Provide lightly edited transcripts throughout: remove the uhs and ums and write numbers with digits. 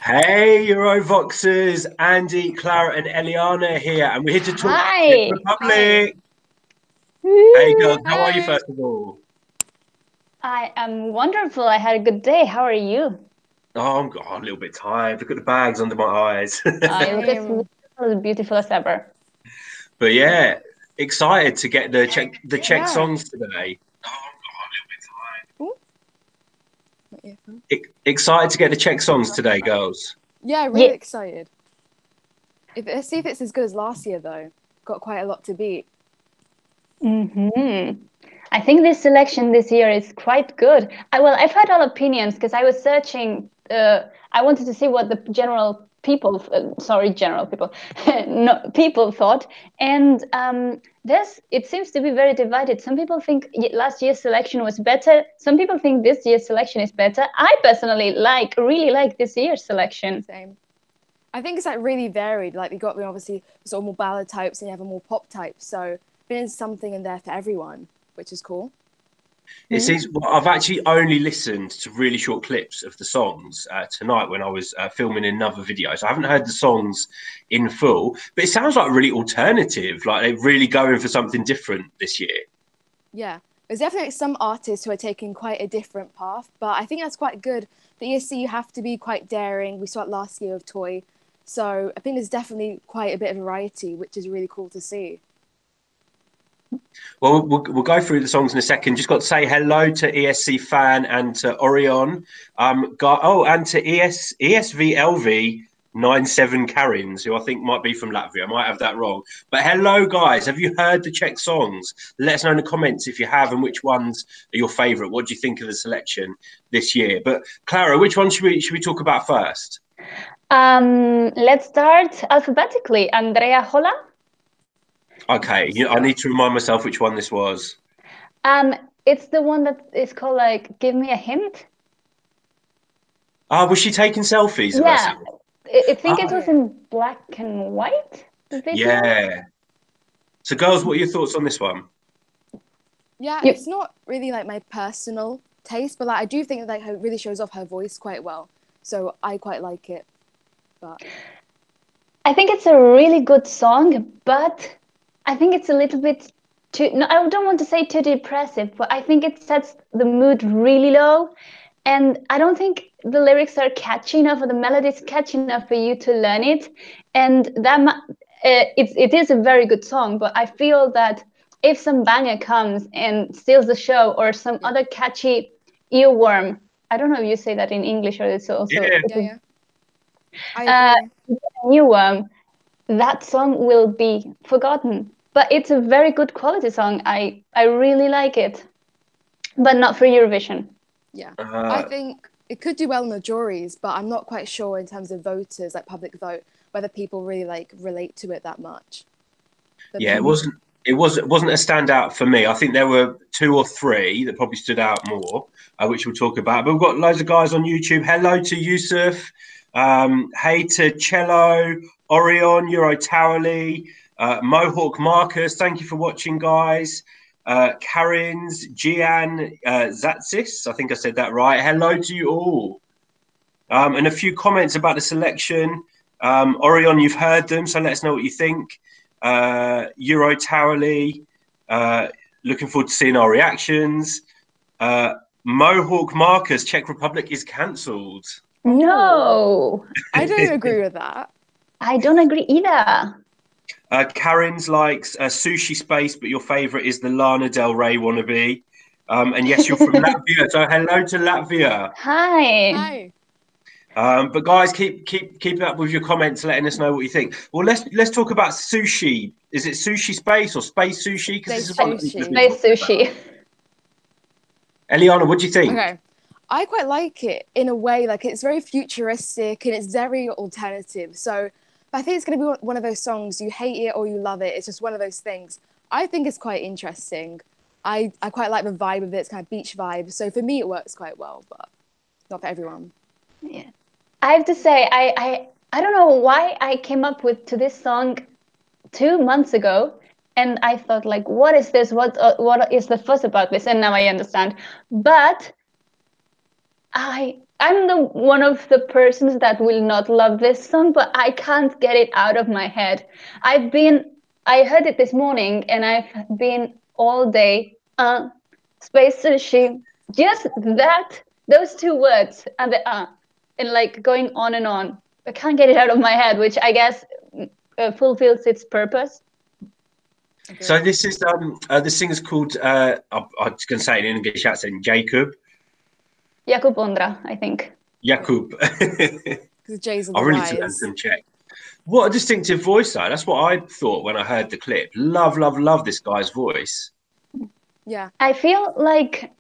Hey, Eurovoxers, Andy, Clara, and Eliana here, and we're here to talk Czech Hi. Hi. Republic. Hey, girls, Woo. how are you, Hi. first of all? I am wonderful. I had a good day. How are you? Oh, a little bit tired. Look at the bags under my eyes. You look Same. as beautiful as ever. But yeah, excited to get the Czech Yeah. songs today. Ooh, my earphone. Excited to get the Czech songs today, girls. Yeah, Yeah. really excited. Let's see if it's as good as last year, though. Got quite a lot to beat. I think this selection this year is quite good. I've had all opinions because I was searching. I wanted to see what the general people, no, people thought, and it seems to be very divided. Some people think last year's selection was better. Some people think this year's selection is better. I personally really like this year's selection. Same. I think it's like really varied. Like we got obviously sort of more ballad types and you have a more pop type. So there's something in there for everyone, which is cool. It seems well, I've actually only listened to really short clips of the songs tonight when I was filming another video. So I haven't heard the songs in full, but it sounds like really alternative. Like they're really going for something different this year. Yeah. There's definitely some artists who are taking quite a different path, but I think that's quite good. The ESC, you have to be quite daring. We saw it last year with Toy. So I think there's definitely quite a bit of variety, which is really cool to see. Well, we'll go through the songs in a second. Just got to say hello to ESC Fan and to Orion. And to ESVLV 97 Karins, who I think might be from Latvia. I might have that wrong. But hello, guys. Have you heard the Czech songs? Let us know in the comments if you have and which ones are your favourite. What do you think of the selection this year? But Clara, which one should we talk about first? Let's start alphabetically. Andrea, hola. Okay, I need to remind myself which one this was. It's the one that is called like "Give Me a Hint." Was she taking selfies of Yeah, herself? I think it Ah, was Yeah. in black and white, the video. yeah. So, girls, what are your thoughts on this one? Yeah, You, it's not really like my personal taste, but like I do think that like it really shows off her voice quite well. So I quite like it. But I think it's a really good song, but I think it's a little bit too, no, I don't want to say too depressive, but I think it sets the mood really low. And I don't think the lyrics are catchy enough or the melody is catchy enough for you to learn it. And it is a very good song, but I feel that if some banger comes and steals the show or some yeah, other catchy earworm, I don't know if you say that in English or it's also Yeah, yeah, yeah. I uh, agree. earworm, that song will be forgotten. But it's a very good quality song. I really like it, but not for Eurovision. Yeah. I uh, think it could do well in the juries, but I'm not quite sure in terms of voters, like public vote, whether people really like relate to it that much. But yeah. It maybe. wasn't. It wasn't a standout for me. I think there were two or three that probably stood out more, which we'll talk about. But we've got loads of guys on YouTube. Hello to Yusuf. Hey to Cello, Orion, Euro Towerly, Mohawk Marcus. Thank you for watching, guys. Karin's, Gian, Zatsis. I think I said that right. Hello to you all. And a few comments about the selection. Orion, you've heard them, so let us know what you think. Euro Towerly, looking forward to seeing our reactions. Mohawk Marcus, Czech Republic is cancelled. Oh, No, I don't agree with that. I don't agree either. Karen's likes Sushi Space, but your favourite is the Lana Del Rey wannabe. And yes, you're from Latvia, so hello to Latvia. Hi. Hi. But guys, keep up with your comments, letting us know what you think. Well, let's talk about sushi. Is it Sushi Space or Space Sushi? Because this Space is what we've sushi. been Space talking about. sushi. Eliana, what do you think? Okay. I quite like it in a way, like it's very futuristic and it's very alternative. So I think it's going to be one of those songs, you hate it or you love it. It's just one of those things. I think it's quite interesting. I quite like the vibe of it. It's kind of beach vibe. So for me, it works quite well, but not for everyone. Yeah. I have to say, I don't know why I came up with to this song 2 months ago, and I thought like, what is this? What is the fuss about this? And now I understand. But I'm the one of the persons that will not love this song, but I can't get it out of my head. I heard it this morning, and I've been all day. Space sushi, just those two words, and and like going on and on. I can't get it out of my head, which I guess fulfills its purpose. So this is the singer's called I was going to say it in English accent, Jakub Ondra, I think. Jakub. Because Jay's on the I really rise. learned some Czech. What a distinctive voice, though. That's what I thought when I heard the clip. Love, love, love this guy's voice. Yeah. I feel like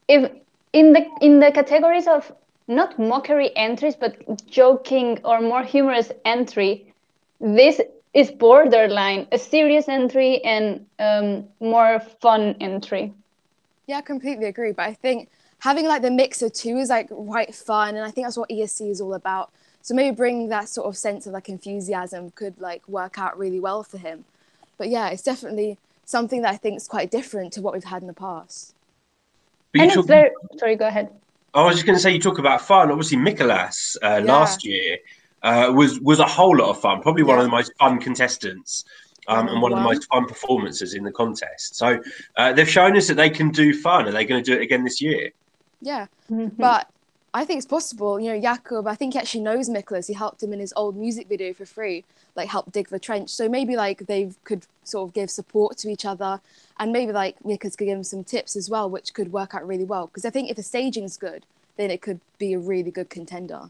if in the categories of not mockery entries, but joking or more humorous entry, this is borderline a serious entry and more fun entry. Yeah, I completely agree. But I think having like the mix of two is like quite fun, and I think that's what ESC is all about. So maybe bring that sort of sense of like enthusiasm could like work out really well for him. But yeah, it's definitely something that I think is quite different to what we've had in the past. And it's very sorry, go ahead. I was just going to say, you talk about fun. Obviously, Mikolas last year was a whole lot of fun. Probably one of the most fun contestants and one of the most fun performances in the contest. So they've shown us that they can do fun. Are they going to do it again this year? Yeah, but I think it's possible. You know, Jakub, I think he actually knows Mikolas. He helped him in his old music video for free, like help dig the trench. So maybe like they could sort of give support to each other, and maybe like Mikolas could give him some tips as well, which could work out really well. Because I think if the staging is good, then it could be a really good contender.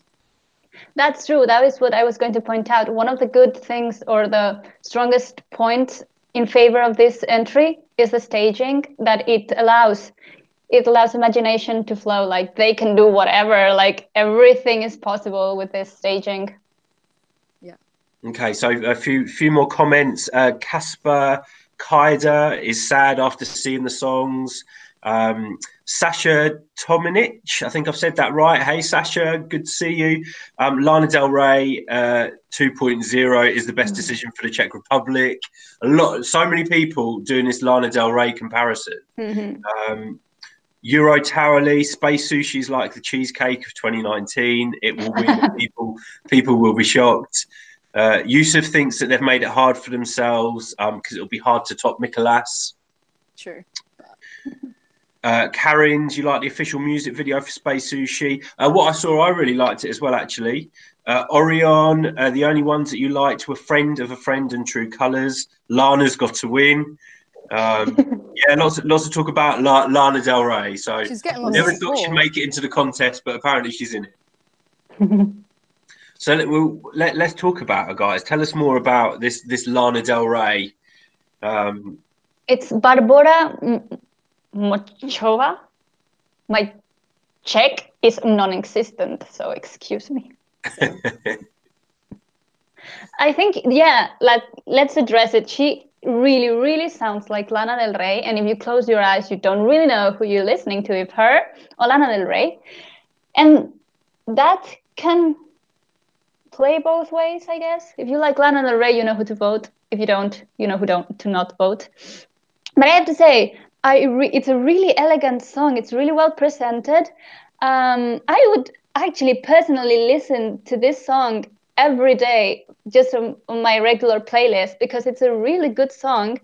That's true. That is what I was going to point out. One of the good things or the strongest points in favor of this entry is the staging, that it allows imagination to flow. Like they can do whatever, like everything is possible with this staging. Yeah. Okay, so a few more comments. Kasper Kaider is sad after seeing the songs. Sasha Tominic, I think I've said that right. Hey Sasha, good to see you. Lana Del Rey 2.0 is the best decision for the Czech Republic. So many people doing this Lana Del Rey comparison. Euro Towerly, Space Sushi is like the cheesecake of 2019. It will win. People will be shocked. Yusuf thinks that they've made it hard for themselves because it'll be hard to top Mikolas. True. Karen, do you like the official music video for Space Sushi? What I saw, I really liked it as well, actually. Orion, the only ones that you liked were Friend of a Friend and True Colours. Lana's got to win. Yeah, lots of talk about Lana Del Rey. So she's getting never thought she'd make it into the contest, but apparently she's in it. So let's talk about her, guys. Tell us more about this Lana Del Rey. It's Barbora Mochova. My Czech is non-existent, so excuse me. I think, yeah, let's address it. She really, really sounds like Lana Del Rey, and if you close your eyes, you don't really know who you're listening to, if her or Lana Del Rey. And that can play both ways, I guess. If you like Lana Del Rey, you know who to vote. If you don't, you know who to not vote. But I have to say, it's a really elegant song. It's really well presented. I would actually personally listen to this song every day, just on my regular playlist, because it's a really good song,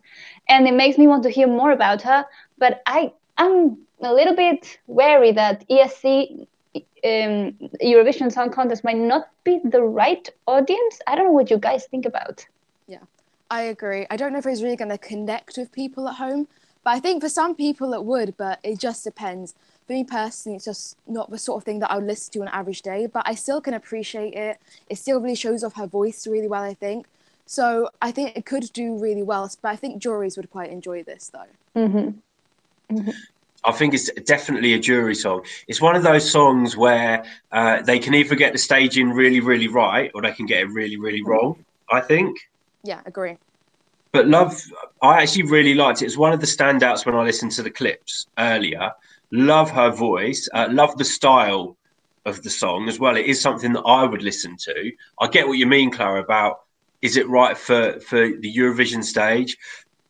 and it makes me want to hear more about her. But I'm a little bit wary that ESC Eurovision Song Contest might not be the right audience. I don't know what you guys think about. Yeah, I agree. I don't know if it's really going to connect with people at home, but I think for some people it would, but it just depends. For me personally, it's just not the sort of thing that I would listen to on an average day, but I still can appreciate it. It still really shows off her voice really well, I think. So I think it could do really well, but I think juries would quite enjoy this, though. I think it's definitely a jury song. It's one of those songs where they can either get the staging really, really right, or they can get it really, really wrong, I think. Yeah, agree. But I actually really liked it. It's one of the standouts when I listened to the clips earlier. Love her voice. Love the style of the song as well. It is something that I would listen to. I get what you mean, Clara, about is it right for the Eurovision stage?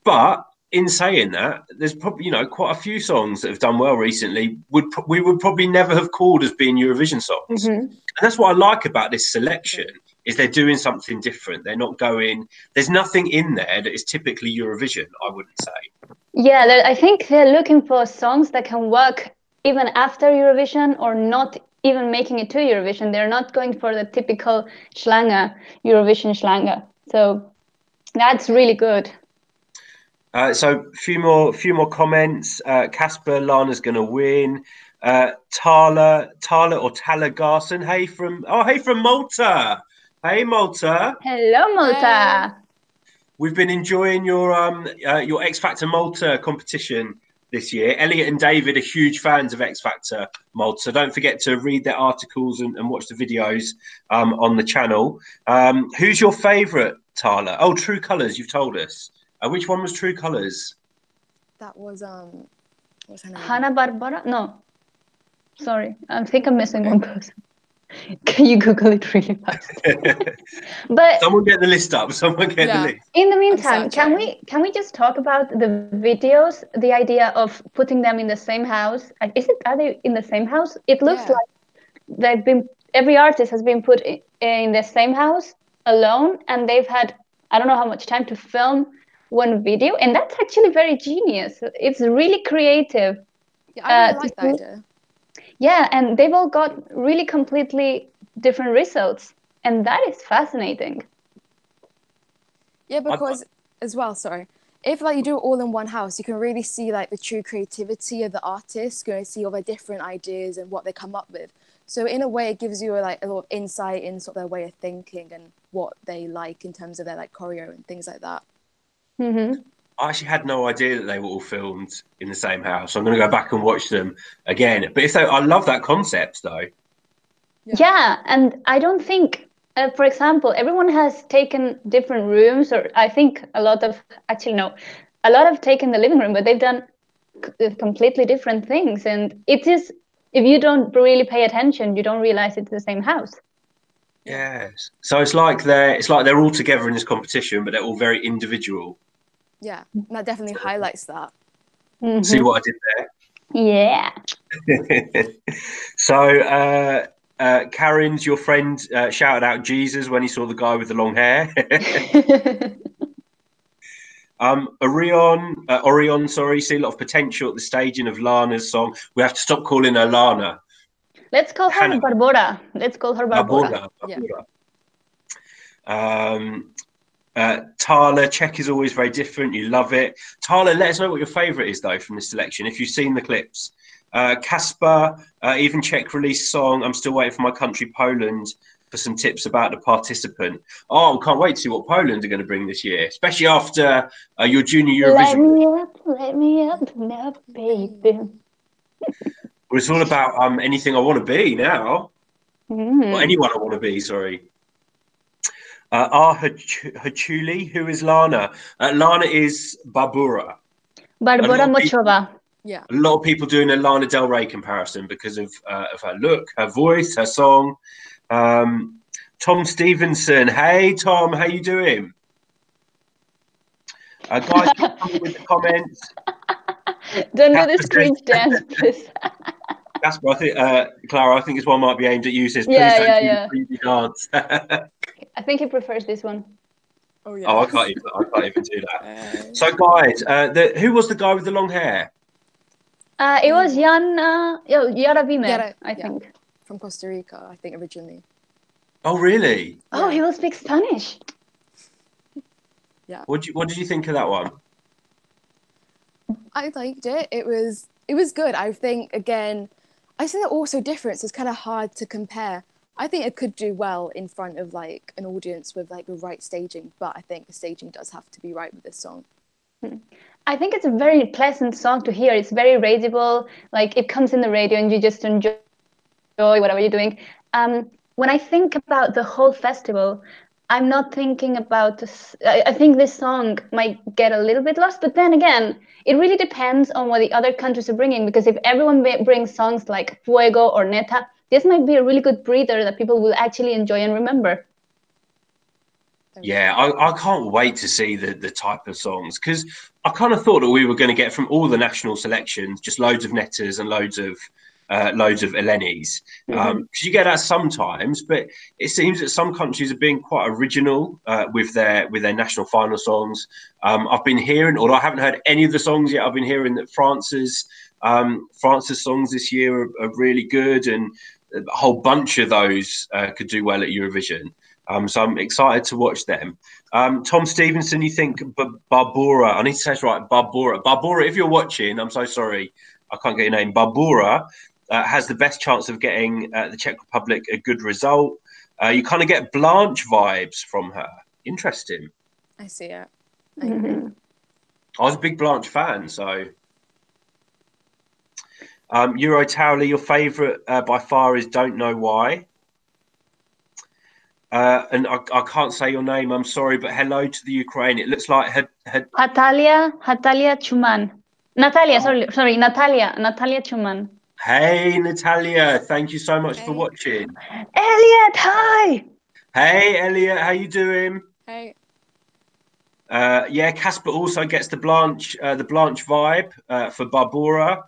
But in saying that, there's probably quite a few songs that have done well recently. We would probably never have called as being Eurovision songs, and that's what I like about this selection. Is they're doing something different. They're not going. There's nothing in there that is typically Eurovision, I wouldn't say. Yeah, I think they're looking for songs that can work even after Eurovision or not even making it to Eurovision. They're not going for the typical Schlager, Eurovision Schlager. So that's really good. So few more comments. Casper, Lana's going to win. Tala or Tala Garson. Hey from Malta. Hey Malta. Hello Malta. We've been enjoying your X Factor Malta competition this year. Elliot and David are huge fans of X Factor Malta. So don't forget to read their articles and watch the videos on the channel. Who's your favourite, Tala? Oh, True Colours, you've told us. Which one was True Colours? That was what's her name? Hanna-Barbera? No. Sorry, I think I'm missing one person. Can you Google it really fast? But someone get the list up. Someone get the list. In the meantime, can we just talk about the videos? The idea of putting them in the same house. Are they in the same house? It looks like every artist has been put in the same house alone, and they've had I don't know how much time to film one video, and that's actually very genius. It's really creative. Yeah, I really like that idea. Yeah, and they've all got really completely different results, and that is fascinating. Yeah, because as well, if you do it all in one house, you can really see the true creativity of the artists. You're going to see all their different ideas and what they come up with. So in a way, it gives you a lot of insight in sort of their way of thinking and what they like in terms of their choreo and things like that. Mm-hmm. I actually had no idea that they were all filmed in the same house. So I'm going to go back and watch them again. But I love that concept, though. Yeah, and I don't think, for example, everyone has taken different rooms, or I think a lot have taken the living room, but they've done completely different things. And it is, if you don't really pay attention, you don't realize it's the same house. Yes. So it's like they're all together in this competition, but they're all very individual. Yeah, that definitely highlights that. Mm-hmm. See what I did there? Yeah. So Karen's your friend shouted out Jesus when he saw the guy with the long hair. Orion, see a lot of potential at the staging of Lana's song. We have to stop calling her Lana. Let's call her Barbora. Let's call her Barbora. Yeah. Tala, Czech is always very different. You love it. Tala, let us know what your favourite is, though, from this selection, if you've seen the clips. Casper, even Czech released song. I'm still waiting for my country, Poland, for some tips about the participant. Oh, can't wait to see what Poland are going to bring this year, especially after your junior Eurovision. Let me up now, baby. Well, it's all about anything I want to be now. Or anyone I want to be, sorry. Hachuli, who is Lana? Lana is Barbora. Barbora Mochova. Yeah. A lot of people doing a Lana Del Rey comparison because of her look, her voice, her song. Tom Stevenson. Hey, Tom, how you doing? Guys, come with the comments. Don't do the screech dance, please. Casper, I think, Clara, I think this one might be aimed at you. Says, please don't do the creepy dance. I think he prefers this one. Oh, yeah. Oh, I can't even do that. So, guys, who was the guy with the long hair? It was Yara Vimer, I think. From Costa Rica, I think, originally. Oh, really? Oh, he will speak Spanish. Yeah. What did you think of that one? I liked it. It was good. I think, again, I think they're all so different, so it's kind of hard to compare. I think it could do well in front of an audience with the right staging, but I think the staging does have to be right with this song. I think it's a very pleasant song to hear. It's very rageable. It comes in the radio and you just enjoy whatever you're doing. When I think about the whole festival, I'm not thinking about this. I think this song might get a little bit lost, but then again, it really depends on what the other countries are bringing, because if everyone brings songs like Fuego or Neta, this might be a really good breather that people will actually enjoy and remember. Yeah, I can't wait to see the type of songs, because I kind of thought that we were going to get from all the national selections just loads of Nettas and loads of Elenis. Because you get that sometimes, but it seems that some countries are being quite original with their national final songs. I've been hearing, although I haven't heard any of the songs yet, I've been hearing that France's songs this year are really good, and a whole bunch of those could do well at Eurovision. So I'm excited to watch them. Tom Stevenson, you think Barbora? I need to say it's right. Barbora. Barbora, if you're watching, I'm so sorry. I can't get your name. Barbora has the best chance of getting the Czech Republic a good result. You kind of get Blanche vibes from her. Interesting. I see it. I agree. I was a big Blanche fan, so... Euro Towley, your favourite by far is Don't Know Why. And I can't say your name, I'm sorry, but hello to the Ukraine. It looks like Natalia Chuman. Natalia, sorry, Natalia Chuman. Hey, Natalia, thank you so much for watching. Elliot, hi. Hey, Elliot, how you doing? Hey. Yeah, Casper also gets the Blanche vibe for Barbora.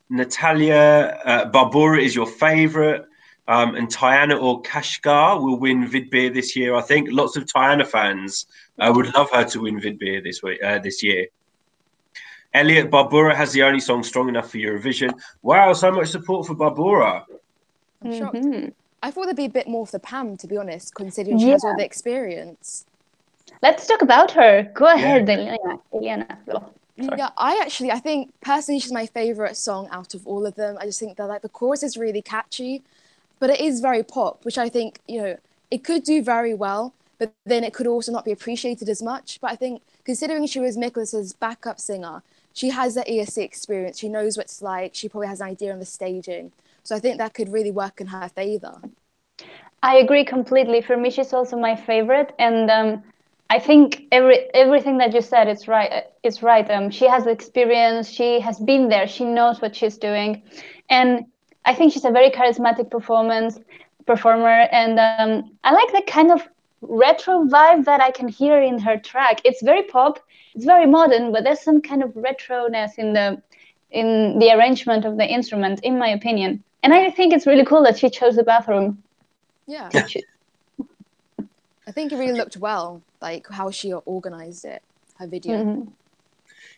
Natalia, Barbora is your favourite. And Tiana or Kashgar will win Vidbeer this year, I think. Lots of Tiana fans would love her to win Vidbeer this year. Elliot, Barbora has the only song strong enough for Eurovision. Wow, so much support for Barbora. I'm shocked. I thought there'd be a bit more for Pam, to be honest, considering she has all the experience. Let's talk about her. Go ahead, Eliana. Yeah, I think personally she's my favourite song out of all of them. I just think that the chorus is really catchy, but it is very pop, which I think, it could do very well, but then it could also not be appreciated as much. But I think considering she was Miklas's backup singer, she has that ESC experience. She knows what it's like. She probably has an idea on the staging. So I think that could really work in her favour. I agree completely. For me, she's also my favourite. And I think everything that you said is right. It's right. She has experience. She has been there. She knows what she's doing. And I think she's a very charismatic performer. And I like the kind of retro vibe that I can hear in her track. It's very pop. It's very modern, but there's some kind of retroness in the arrangement of the instrument, in my opinion. And I think it's really cool that she chose the bathroom. Yeah. I think it really looked well, like how she organised it, her video.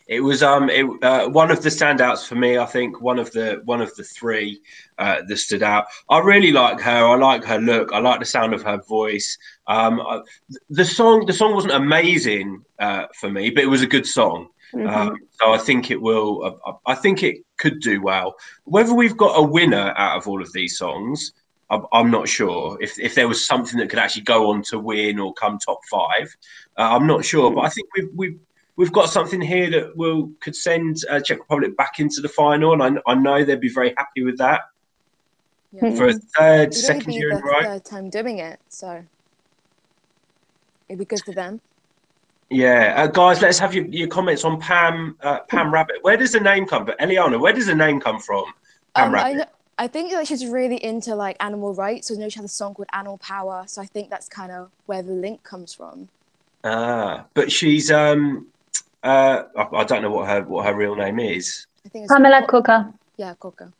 It was one of the standouts for me. I think one of the three that stood out. I really like her. I like her look. I like the sound of her voice. The song wasn't amazing for me, but it was a good song. So I think it will. I think it could do well. Whether we've got a winner out of all of these songs, I'm not sure. If there was something that could actually go on to win or come top five, I'm not sure. But I think we've got something here that could send Czech Republic back into the final, and I know they'd be very happy with that. For a second year in a row. Third time doing it, so it'd be good for them. Yeah, guys, let's have your comments on Pam Rabbit. Where does the name come from? Eliana, where does the name come from? Pam Rabbit. I think she's really into animal rights. So she has a song called Animal Power. So I think that's kind of where the link comes from. But she's I don't know what her real name is. I think it's Pamela Coca. Yeah, Coca.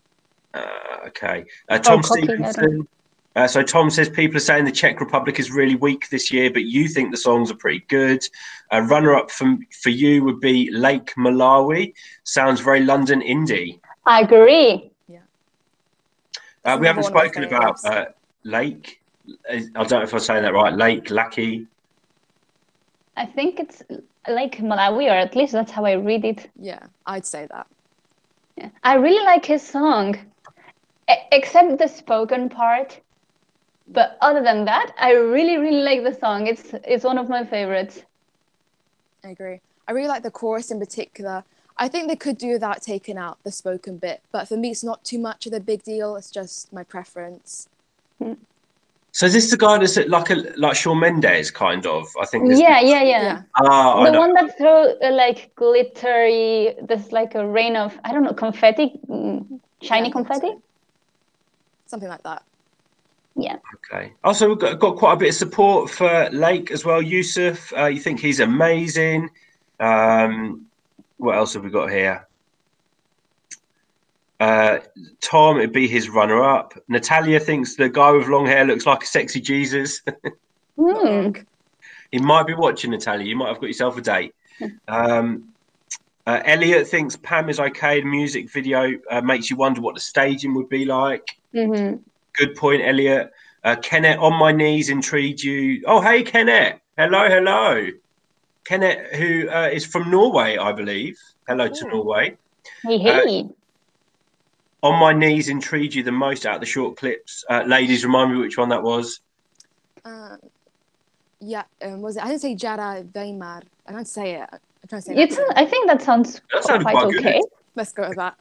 Okay. Tom Stevenson. So Tom says people are saying the Czech Republic is really weak this year, but you think the songs are pretty good. Runner-up for you would be Lake Malawi. Sounds very London indie. I agree. Yeah. We haven't spoken about Lake. I don't know if I'm saying that right. Lake Lackey. I think it's Lake Malawi, or at least that's how I read it. Yeah, I'd say that. Yeah. I really like his song, except the spoken part. But other than that, I really, really like the song. It's one of my favorites. I agree. I really like the chorus in particular. I think they could do without taking out the spoken bit. But for me, it's not too much of a big deal. It's just my preference. So is this the guy that's like Shawn Mendes, kind of? I think. Yeah. The one that throws glittery. There's like a rain of, I don't know, confetti, shiny confetti. So. Something like that. Yeah. Okay. Also, we've got quite a bit of support for Lake as well. Yusuf, you think he's amazing. What else have we got here? Tom, it'd be his runner-up. Natalia thinks the guy with long hair looks like a sexy Jesus. He might be watching, Natalia. You might have got yourself a date. Elliot thinks Pam is okay. The music video makes you wonder what the staging would be like. Good point, Elliot. Kenneth, On My Knees intrigued you. Oh, hey, Kenneth. Hello. Kenneth, who is from Norway, I believe. Hello to Norway. Hey. On My Knees intrigued you the most out of the short clips. Ladies, remind me which one that was. Was it? I didn't say Jara Weimar. I don't say it. I'm trying to say that. I think that sounds quite okay. Good. Let's go with that.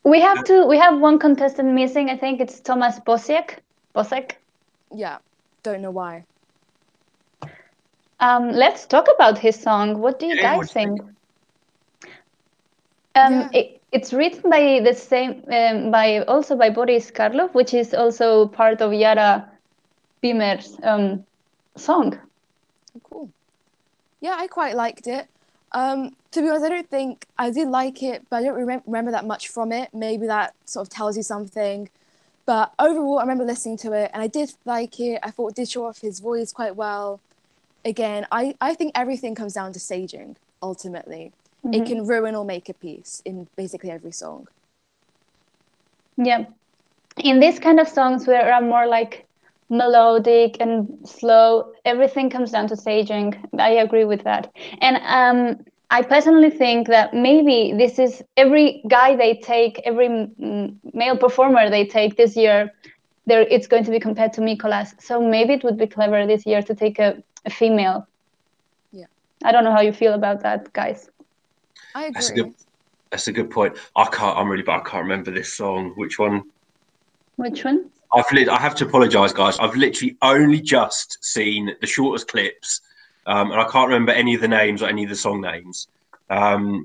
We have one contestant missing. I think it's Thomas Bosek. Yeah, don't know why. Let's talk about his song. What do you guys think? It's written by the same by Boris Karloff, which is also part of Yara Bimer's song. Cool. Yeah, I quite liked it. To be honest, I did like it, but I don't remember that much from it. Maybe that sort of tells you something. But overall, I remember listening to it, and I did like it. I thought it did show off his voice quite well. Again, I think everything comes down to staging, ultimately. It can ruin or make a piece in basically every song. Yeah. In these kind of songs where are more like melodic and slow, everything comes down to staging. I agree with that. And I personally think that maybe this is every guy they take, every male performer they take this year, it's going to be compared to Mikolas. So maybe it would be clever this year to take a female. Yeah. I don't know how you feel about that, guys. I agree. That's a good point. I can't remember this song. Which one? I have to apologise, guys. I've literally only just seen the shortest clips, and I can't remember any of the names or any of the song names. But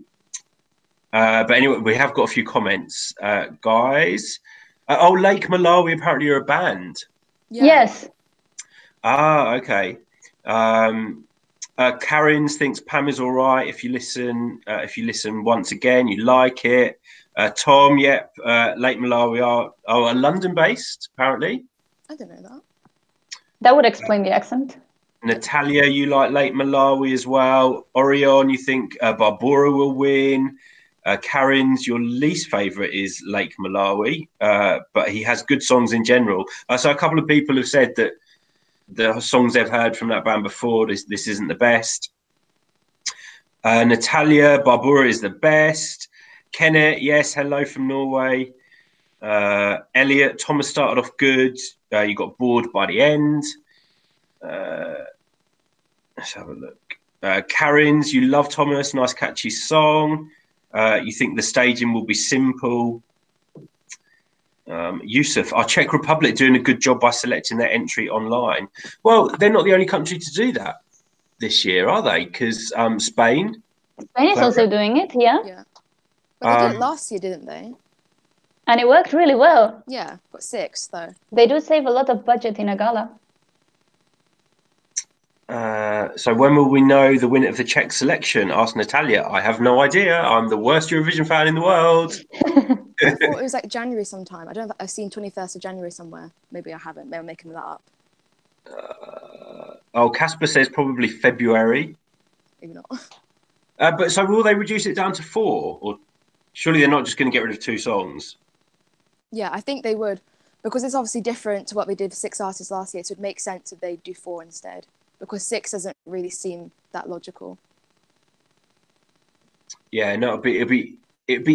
anyway, we have got a few comments, guys. Lake Malawi, apparently you're a band. Yeah. Yes. Okay. Karen's thinks Pam is all right. If you listen once again, you like it. Tom, Lake Malawi are London based, apparently. I didn't know that. That would explain the accent. Natalia, you like Lake Malawi as well. Orion, you think Barbora will win. Karen's, your least favourite is Lake Malawi, but he has good songs in general. So a couple of people have said that the songs they've heard from that band before, this isn't the best. Natalia, Barbora is the best. Kenneth, yes, hello from Norway. Elliot, Thomas started off good. You got bored by the end. Let's have a look. Karen's, you love Thomas, nice catchy song. You think the staging will be simple. Yusuf, are Czech Republic doing a good job by selecting their entry online? Well, they're not the only country to do that this year, are they? Because Spain is also doing it, yeah. But they did it last year, didn't they? And it worked really well. Yeah, got 6 though. They do save a lot of budget in a gala. So when will we know the winner of the Czech selection? Asked Natalia. I have no idea. I'm the worst Eurovision fan in the world. I thought it was like January sometime. I don't know if I've seen 21st of January somewhere. Maybe I haven't. Maybe I'm making that up. Casper says probably February. Maybe not. But so will they reduce it down to 4? Or surely they're not just going to get rid of 2 songs? Yeah, I think they would. Because it's obviously different to what they did for 6 artists last year. So it would make sense if they do 4 instead. Because 6 doesn't really seem that logical. Yeah, no, it'd be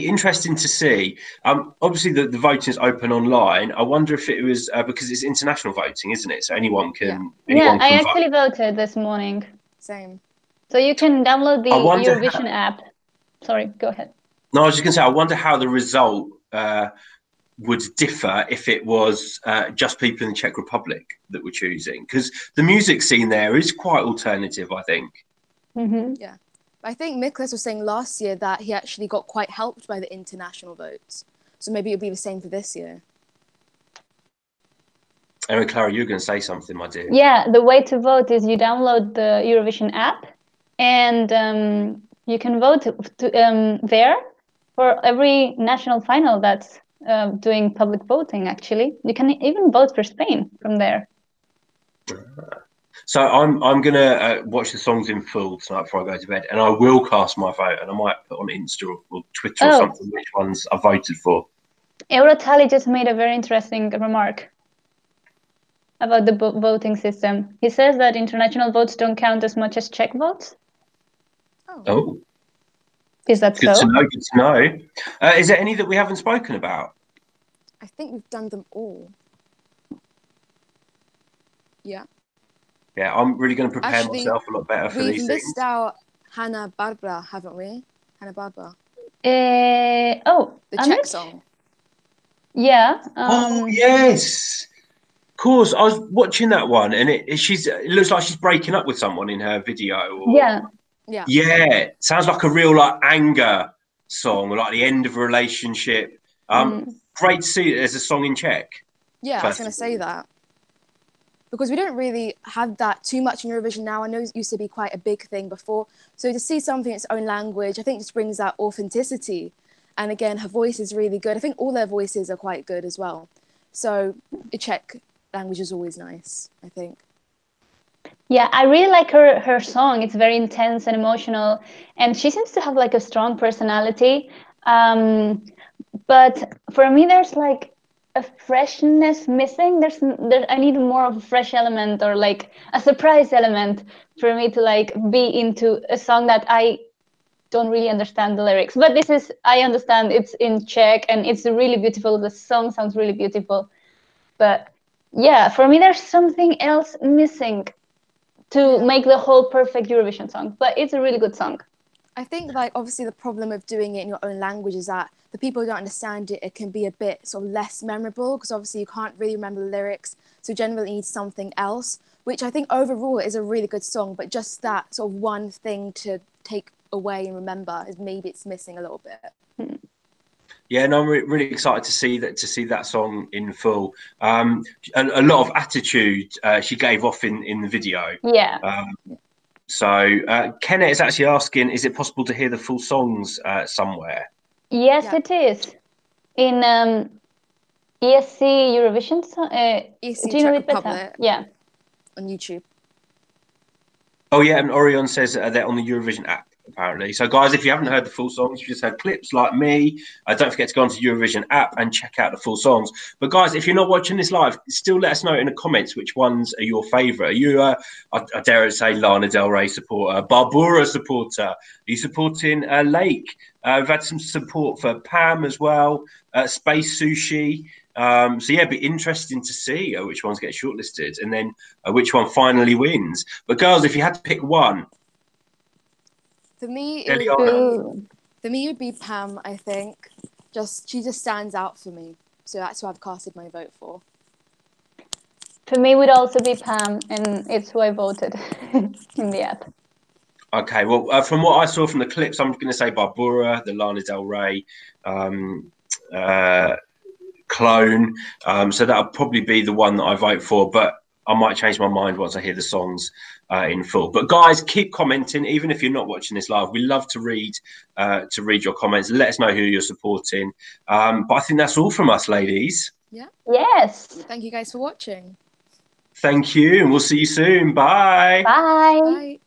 interesting to see. Obviously, the voting is open online. I wonder if it was because it's international voting, isn't it? So anyone can. Yeah, I actually voted this morning. Same. So you can download the Eurovision app. Sorry, go ahead. No, I was just going to say, I wonder how the result would differ if it was just people in the Czech Republic that were choosing, because the music scene there is quite alternative, I think. Yeah. I think Miklas was saying last year that he actually got quite helped by the international votes. So maybe it'll be the same for this year. Eric, Clara, you're going to say something, my dear. Yeah, the way to vote is you download the Eurovision app, and you can vote there for every national final that's doing public voting. Actually, you can even vote for Spain from there. So I'm gonna watch the songs in full tonight before I go to bed, and I will cast my vote, and I might put on Insta or Twitter or something which ones I voted for. Eurotally just made a very interesting remark about the voting system. He says that international votes don't count as much as Czech votes. Oh. Is that good so? To know, good to know. Is there any that we haven't spoken about? I think we've done them all. Yeah. Yeah, I'm really going to prepare myself a lot better for these things. We've missed out Hanna Barbera, haven't we? Hanna Barbera. The Czech song. Yeah. Oh yes. Of course, I was watching that one, and it looks like she's breaking up with someone in her video. Yeah. Sounds like a real anger song, like the end of a relationship. Great to see it as a song in Czech. Yeah, I was going to say that, because we don't really have that too much in Eurovision now. I know it used to be quite a big thing before. So to see something in its own language, I think just brings that authenticity. And again, her voice is really good. I think all their voices are quite good as well. So the Czech language is always nice, I think. Yeah, I really like her song. It's very intense and emotional, and she seems to have a strong personality. But for me, there's a freshness missing. I need more of a fresh element, or a surprise element for me to be into a song that I don't really understand the lyrics. But I understand it's in Czech and it's really beautiful. The song sounds really beautiful. But yeah, for me, there's something else missing to make the whole perfect Eurovision song. But it's a really good song. I think obviously the problem of doing it in your own language is that the people who don't understand it, it can be a bit sort of less memorable, because obviously you can't really remember the lyrics. So generally you need something else, which I think overall is a really good song, but just that sort of one thing to take away and remember is maybe it's missing a little bit. Yeah, no, I'm really excited to see that song in full. A lot of attitude she gave off in the video. Yeah. So Kenneth is actually asking, is it possible to hear the full songs somewhere? Yes, it is. In ESC Eurovision. ESC do you know Czech it better? Republic. Yeah. On YouTube. Oh yeah, and Orion says they're on the Eurovision app, apparently. So guys, if you haven't heard the full songs, you just heard clips like me, don't forget to go onto the Eurovision app and check out the full songs. But guys, if you're not watching this live, still let us know in the comments which ones are your favourite. Are you, I dare say, Lana Del Rey supporter, Barbora supporter? Are you supporting Lake? We've had some support for Pam as well, Space Sushi. So yeah, it'd be interesting to see which ones get shortlisted, and then which one finally wins. But girls, if you had to pick one, for me, it would be Pam. I think she just stands out for me, so that's who I've casted my vote for. For me, it would also be Pam, and it's who I voted in the app. Okay, well, from what I saw from the clips, I'm going to say Barbora, the Lana Del Rey clone. So that'll probably be the one that I vote for, but I might change my mind once I hear the songs in full. But guys, keep commenting, even if you're not watching this live. We love to read your comments. Let us know who you're supporting. But I think that's all from us, ladies. Yeah. Yes. Thank you guys for watching. Thank you, and we'll see you soon. Bye. Bye. Bye.